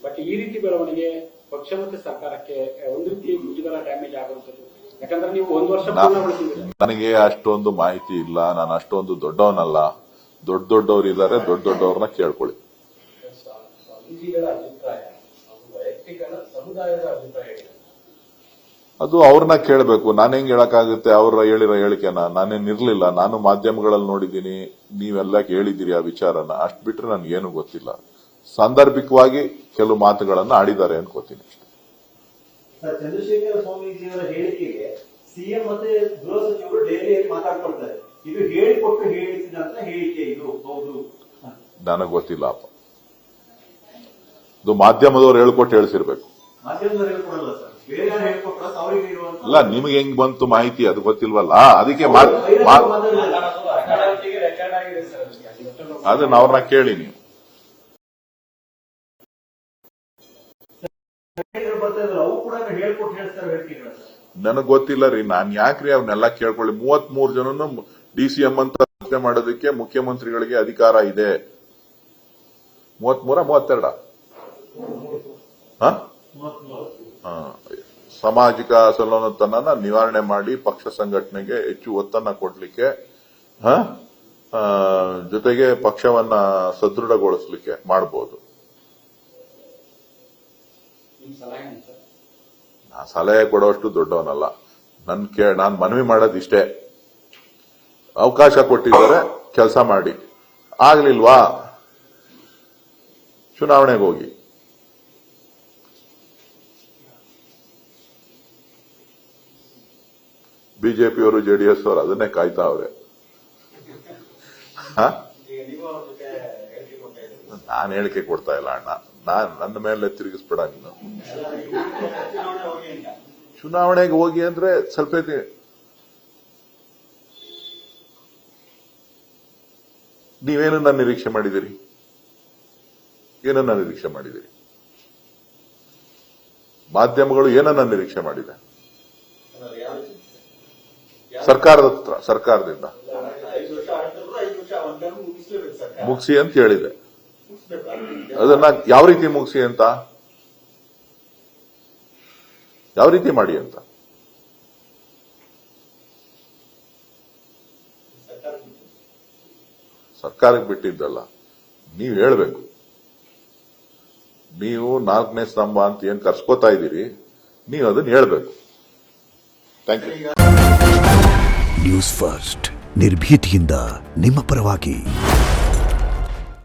But ಈ ರೀತಿ ಬೆಳವಣಿಗೆ ಪಕ್ಷ ಮತ್ತು ಸರ್ಕಾರಕ್ಕೆ ಒಂದು ರೀತಿ ಮುಜುಗರ ಡ್ಯಾಮೇಜ್ ಆಗುವಂಥದ್ದು. ಯಾಕಂದ್ರೆ ನೀವು 1 ವರ್ಷ ಪೂರ್ಣಗೊಳಿಸಿದ್ದೀರಿ. ನನಗೆ ಅಷ್ಟೊಂದು ಮಾಹಿತಿ ಇಲ್ಲ, ನಾನು ಅಷ್ಟೊಂದು ದೊಡ್ಡವನಲ್ಲ. ದೊಡ್ಡವ್ರು ಇದ್ದಾರೆ, ದೊಡ್ಡವ್ರನ್ನ ಕೇಳ್ಕೊಳ್ಳಿ. ಅದು ಅವ್ರನ್ನ ಕೇಳಬೇಕು, ನಾನು ಹೆಂಗ್ ಹೇಳಕ್ಕಾಗುತ್ತೆ? ಅವ್ರ ಹೇಳಿರೋ ಹೇಳಿಕೆನ ನಾನೇನಿರ್ಲಿಲ್ಲ. ನಾನು ಮಾಧ್ಯಮಗಳಲ್ಲಿ ನೋಡಿದ್ದೀನಿ, ನೀವೆಲ್ಲ ಹೇಳಿದ್ದೀರಿ ಆ ವಿಚಾರನ. ಅಷ್ಟು ಬಿಟ್ರೆ ನನ್ಗೇನು ಗೊತ್ತಿಲ್ಲ. ಸಾಂದರ್ಭಿಕವಾಗಿ ಕೆಲವು ಮಾತುಗಳನ್ನ ಆಡಿದ್ದಾರೆ ಅನ್ಕೋತೀನಿ. ಚಂದ್ರಶೇಖರ ಸ್ವಾಮೀಜಿಯವರ ಹೇಳಿಕೆಗೆ ಸಿಎಂ ಮತ್ತೆ ಗೃಹ ಸಚಿವರು ಡೈಲಿಯಲ್ಲಿ ಮಾತಾಡ್ಕೊಳ್ತಾರೆ. ಇದು ಹೇಳಿಕೊಟ್ಟು ಹೇಳಿಸಿದಂತ ಹೇಳಿಕೆ, ಇದು ಹೌದು? ನನಗೆ ಗೊತ್ತಿಲ್ಲಪ್ಪ. ಇದು ಮಾಧ್ಯಮದವ್ರು ಹೇಳ್ಕೊಟ್ಟು ಹೇಳಿಸಿರ್ಬೇಕು. ಮಾಧ್ಯಮದವ್ರು ಹೇಳ್ಕೊಡಲ್ಲ ಸರ್, ಬೇರೆ ಯಾರು ಹೇಳ್ಕೊಟ್ರ ಅವರಿಗೆ ಇರುವಂತ. ಇಲ್ಲ, ನಿಮ್ಗೆ ಹೆಂಗ್ ಬಂತು ಮಾಹಿತಿ ಅದು ಗೊತ್ತಿಲ್ವಲ್ಲ, ಅದಕ್ಕೆ ಅದನ್ನ ಅವ್ರನ್ನ ಕೇಳಿ ನೀವು. ಅವು ಕೂಡ ಹೇಳ್ಕೊಟ್ಟು ಹೇಳ್ತಾರೆ ಹೇಳಿಕೆಗಳು. ನನಗ್ ಗೊತ್ತಿಲ್ಲ ರೀ, ನಾನ್ ಯಾಕ್ರಿ ಅವನ್ನೆಲ್ಲ ಕೇಳ್ಕೊಳ್ಳಿ? 33 ಜನನು DCM ಅಂತ ಪ್ರಶ್ನೆ ಮಾಡೋದಕ್ಕೆ ಮುಖ್ಯಮಂತ್ರಿಗಳಿಗೆ ಅಧಿಕಾರ ಇದೆ. 33 ಸಾಮಾಜಿಕ ಅಸಮಾನತೆಯನ್ನ ನಿವಾರಣೆ ಮಾಡಿ ಪಕ್ಷ ಸಂಘಟನೆಗೆ ಹೆಚ್ಚು ಒತ್ತನ್ನ ಕೊಡ್ಲಿಕ್ಕೆ, ಜೊತೆಗೆ ಪಕ್ಷವನ್ನ ಸದೃಢಗೊಳಿಸಲಿಕ್ಕೆ ಮಾಡಬಹುದು. ನಾ ಸಲಹೆ ಕೊಡುವಷ್ಟು ದೊಡ್ಡವನಲ್ಲ. ನಾನ್ ಮನವಿ ಮಾಡೋದಿಷ್ಟೇ, ಅವಕಾಶ ಕೊಟ್ಟಿದ್ದಾರೆ, ಕೆಲಸ ಮಾಡಿ. ಆಗ್ಲಿಲ್ವಾ, ಚುನಾವಣೆಗೆ ಹೋಗಿ. ಬಿಜೆಪಿಯವರು JDS ಅವರು ಅದನ್ನೇ ಕಾಯ್ತಾವ್ರೆ. ನಾನು ಹೇಳಿಕೆ ಕೊಡ್ತಾ ಇಲ್ಲ ಅಣ್ಣ, ನನ್ನ ಮೇಲೆ ತಿರುಗಿಸ್ಬೇಡ ನೀನು. ಚುನಾವಣೆಗೆ ಹೋಗಿ ಅಂದ್ರೆ ಸ್ವಲ್ಪ ನೀವೇನನ್ನ ನಿರೀಕ್ಷೆ ಮಾಡಿದಿರಿ? ಏನನ್ನ ನಿರೀಕ್ಷೆ ಮಾಡಿದಿರಿ? ಮಾಧ್ಯಮಗಳು ಏನನ್ನ ನಿರೀಕ್ಷೆ ಮಾಡಿದೆ? ಸರ್ಕಾರದಿಂದ ಮುಗಿಸಿ ಅಂತ ಹೇಳಿದೆ. ಅದನ್ನ ಯಾವ ರೀತಿ ಮುಗಿಸಿ ಅಂತ, ಯಾವ ರೀತಿ ಮಾಡಿ ಅಂತ ಸರ್ಕಾರಕ್ಕೆ ಬಿಟ್ಟಿದ್ದಲ್ಲ, ನೀವು ಹೇಳ್ಬೇಕು. ನೀವು 4ನೇ ಸ್ತಂಭ ಅಂತ ಏನ್ ಕರ್ಸ್ಕೋತಾ ಇದ್ದೀರಿ, ನೀವು ಅದನ್ನ ಹೇಳ್ಬೇಕು. Thank you. ನ್ಯೂಸ್ ಫಸ್ಟ್, ನಿರ್ಭೀತಿಯಿಂದ ನಿಮ್ಮ ಪರವಾಗಿ.